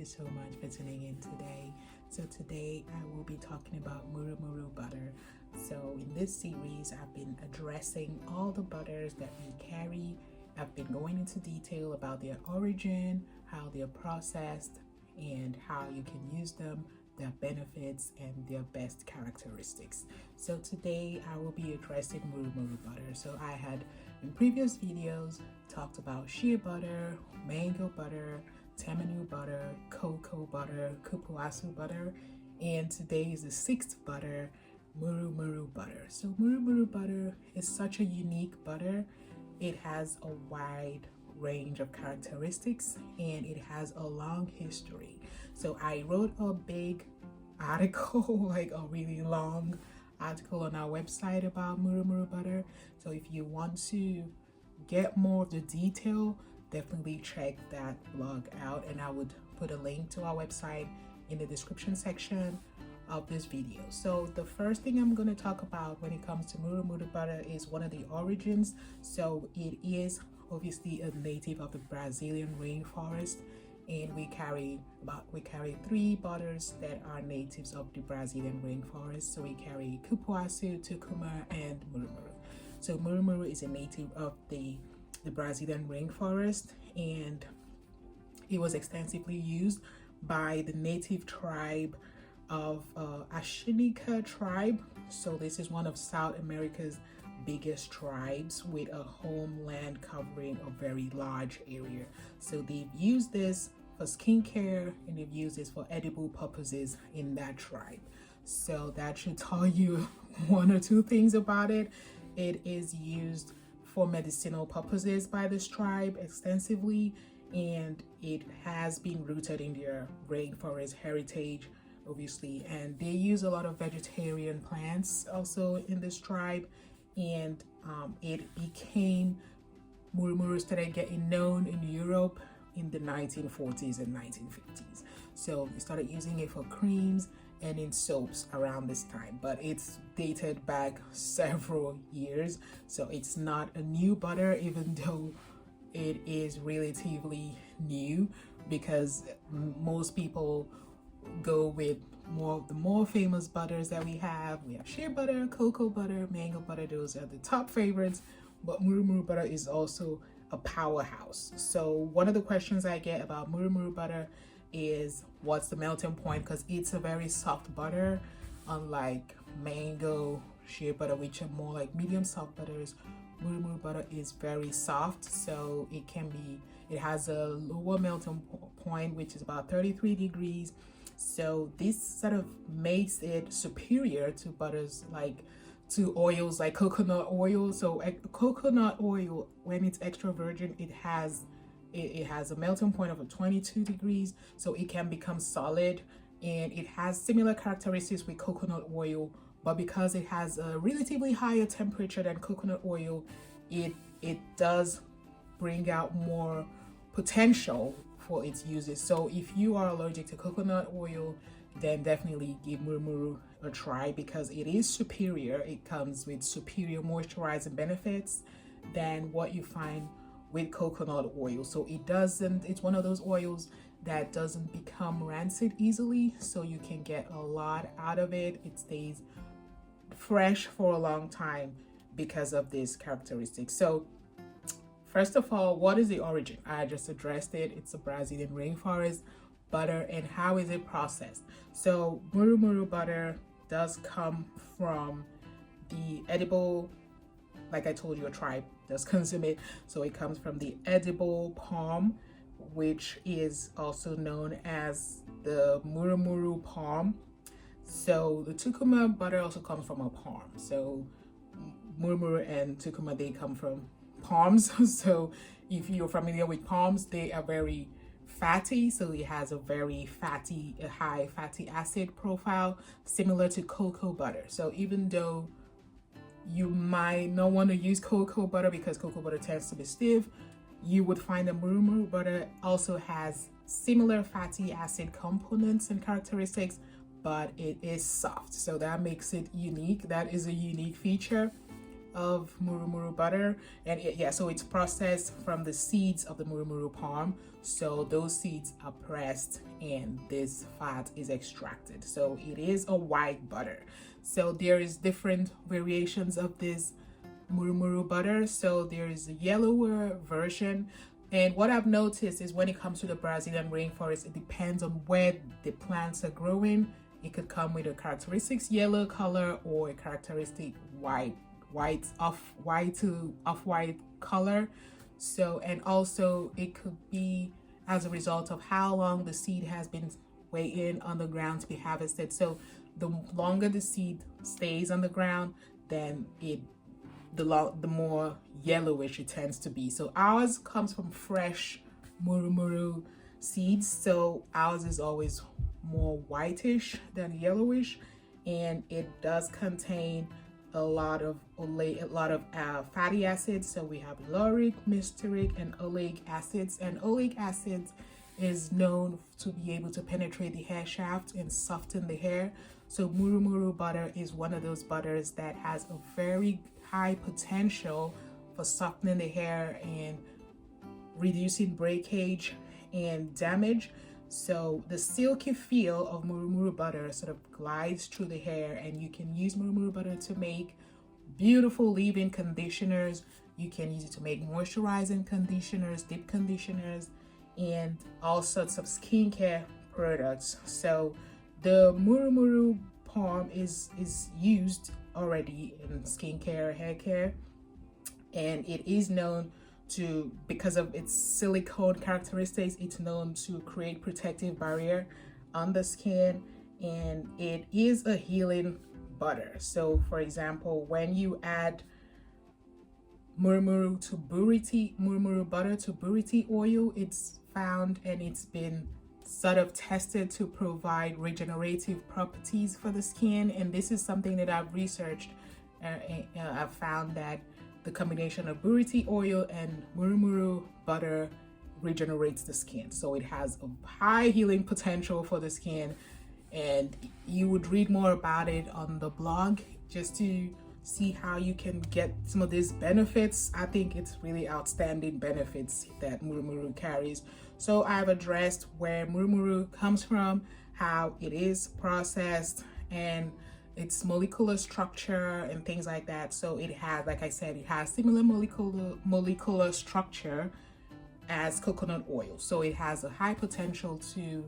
you so much for tuning in today. So today I will be talking about MURUMURU butter. So in this series, I've been addressing all the butters that we carry. I've been going into detail about their origin, how they're processed, and how you can use them, their benefits, and their best characteristics. So today I will be addressing MURUMURU butter. So I had in previous videos talked about shea butter, mango butter, tamanu butter, cocoa butter, kupuasu butter, and today is the sixth butter, MURUMURU butter. So MURUMURU butter is such a unique butter. It has a wide range of characteristics and it has a long history. So I wrote a big article, like a really long article on our website about MURUMURU butter. So if you want to get more of the detail, definitely check that blog out, and I would put a link to our website in the description section of this video. So the first thing I'm going to talk about when it comes to MURUMURU butter is one of the origins. So it is obviously a native of the Brazilian rainforest, and we carry three butters that are natives of the Brazilian rainforest. So we carry kupuasu, tucuma, and MURUMURU. So MURUMURU is a native of the Brazilian rainforest, and it was extensively used by the native tribe of Ashaninka tribe. So this is one of South America's biggest tribes with a homeland covering a very large area. So they've used this for skincare and they've used this for edible purposes in that tribe. So that should tell you one or two things about it. It is used for medicinal purposes by this tribe extensively, and it has been rooted in their rainforest heritage, obviously, and they use a lot of vegetarian plants also in this tribe. And MURUMURU started getting known in Europe in the 1940s and 1950s. So they started using it for creams and in soaps around this time, but it's dated back several years. So it's not a new butter, even though it is relatively new, because most people go with the more famous butters that we have. We have shea butter, cocoa butter, mango butter. Those are the top favorites, but MURUMURU butter is also a powerhouse. So one of the questions I get about MURUMURU butter is what's the melting point, because it's a very soft butter, unlike mango, shea butter, which are more like medium soft butters. MURUMURU butter is very soft, so it has a lower melting point, which is about 33 degrees. So this sort of makes it superior to butters, like to oils like coconut oil. So coconut oil, when it's extra virgin, it has a melting point of 22 degrees, so it can become solid, and it has similar characteristics with coconut oil, but because it has a relatively higher temperature than coconut oil, it does bring out more potential for its uses. So if you are allergic to coconut oil, then definitely give MURUMURU a try, because it is superior. It comes with superior moisturizing benefits than what you find with coconut oil. So it's one of those oils that doesn't become rancid easily, so you can get a lot out of it. It stays fresh for a long time because of this characteristic. So first of all, what is the origin? I just addressed it. It's a Brazilian rainforest butter. And how is it processed? So MURUMURU butter does come from the edible, like I told you, a tribe does consume it. So it comes from the edible palm, which is also known as the MURUMURU palm. So the tucuma butter also comes from a palm. So MURUMURU and tucuma, they come from palms. So if you're familiar with palms, they are very fatty. So it has a very high fatty acid profile, similar to cocoa butter. So even though you might not want to use cocoa butter because cocoa butter tends to be stiff, you would find that MURUMURU butter also has similar fatty acid components and characteristics, but it is soft. So that makes it unique. That is a unique feature. of murumuru butter, and so it's processed from the seeds of the murumuru palm. So those seeds are pressed and this fat is extracted, so it is a white butter. So there is different variations of this murumuru butter. So there is a yellower version, and what I've noticed is when it comes to the Brazilian rainforest, it depends on where the plants are growing. It could come with a characteristic yellow color or a characteristic off-white to off-white color. So, and also it could be as a result of how long the seed has been waiting on the ground to be harvested. So the longer the seed stays on the ground, then the more yellowish it tends to be. So ours comes from fresh murumuru seeds, so ours is always more whitish than yellowish, and it does contain a lot of fatty acids. So we have lauric, myristic, and oleic acids, and oleic acids is known to be able to penetrate the hair shaft and soften the hair. So murumuru butter is one of those butters that has a very high potential for softening the hair and reducing breakage and damage. So the silky feel of murumuru butter sort of glides through the hair, and you can use murumuru butter to make beautiful leave-in conditioners. You can use it to make moisturizing conditioners, deep conditioners, and all sorts of skincare products. So the murumuru palm is used already in skincare, hair care, and it is known to, because of its silicone characteristics, it's known to create protective barrier on the skin, and it is a healing butter. So for example, when you add murumuru butter to buriti oil, it's found and it's been sort of tested to provide regenerative properties for the skin. And this is something that I've researched. I've found that the combination of buriti oil and murumuru butter regenerates the skin. So it has a high healing potential for the skin. And you would read more about it on the blog just to see how you can get some of these benefits. I think it's really outstanding benefits that murumuru carries. So I've addressed where murumuru comes from, how it is processed, and its molecular structure and things like that. So it has, like I said, it has similar molecular structure as coconut oil. So it has a high potential to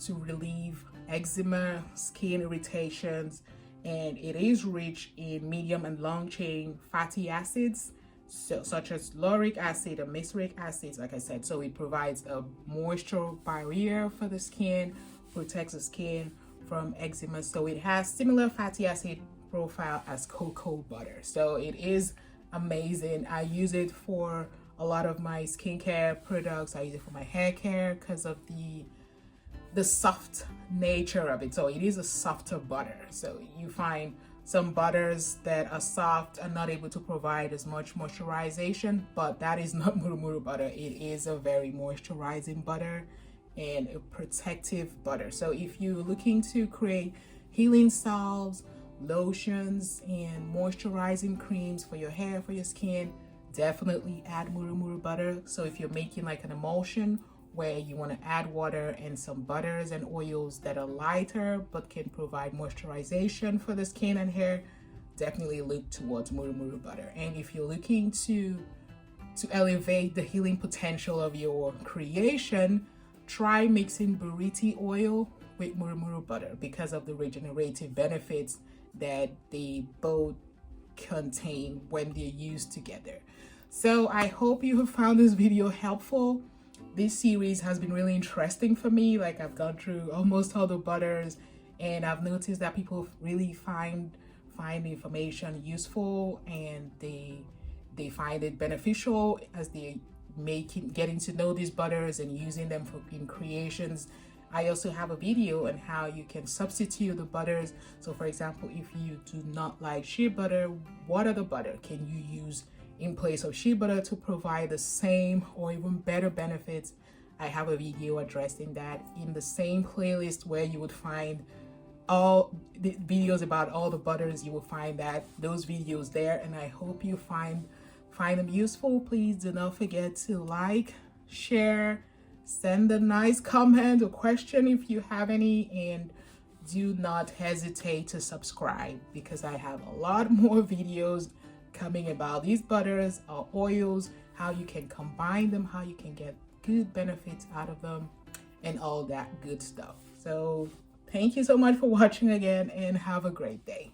relieve eczema, skin irritations, and it is rich in medium and long chain fatty acids, such as lauric acid and myristic acids, like I said. So it provides a moisture barrier for the skin, protects the skin from eczema. So it has similar fatty acid profile as cocoa butter. So it is amazing. I use it for a lot of my skincare products. I use it for my hair care because of the soft nature of it. So it is a softer butter. So you find some butters that are soft and not able to provide as much moisturization, but that is not murumuru butter. It is a very moisturizing butter and a protective butter. So if you're looking to create healing salves, lotions, and moisturizing creams for your hair, for your skin, definitely add murumuru butter. So if you're making like an emulsion where you want to add water and some butters and oils that are lighter but can provide moisturization for the skin and hair, definitely look towards murumuru butter. And if you're looking to elevate the healing potential of your creation, try mixing buriti oil with murumuru butter because of the regenerative benefits that they both contain when they're used together. So I hope you have found this video helpful. This series has been really interesting for me. Like, I've gone through almost all the butters, and I've noticed that people really find the information useful, and they find it beneficial as they getting to know these butters and using them in creations. I also have a video on how you can substitute the butters. So for example, if you do not like shea butter, what other butter can you use in place of shea butter to provide the same or even better benefits? I have a video addressing that in the same playlist where you would find all the videos about all the butters. You will find those videos there, and I hope you find them useful. Please do not forget to like, share, send a nice comment or question if you have any, and do not hesitate to subscribe, because I have a lot more videos coming about these butters or oils, how you can combine them, how you can get good benefits out of them, and all that good stuff. So thank you so much for watching again, and have a great day.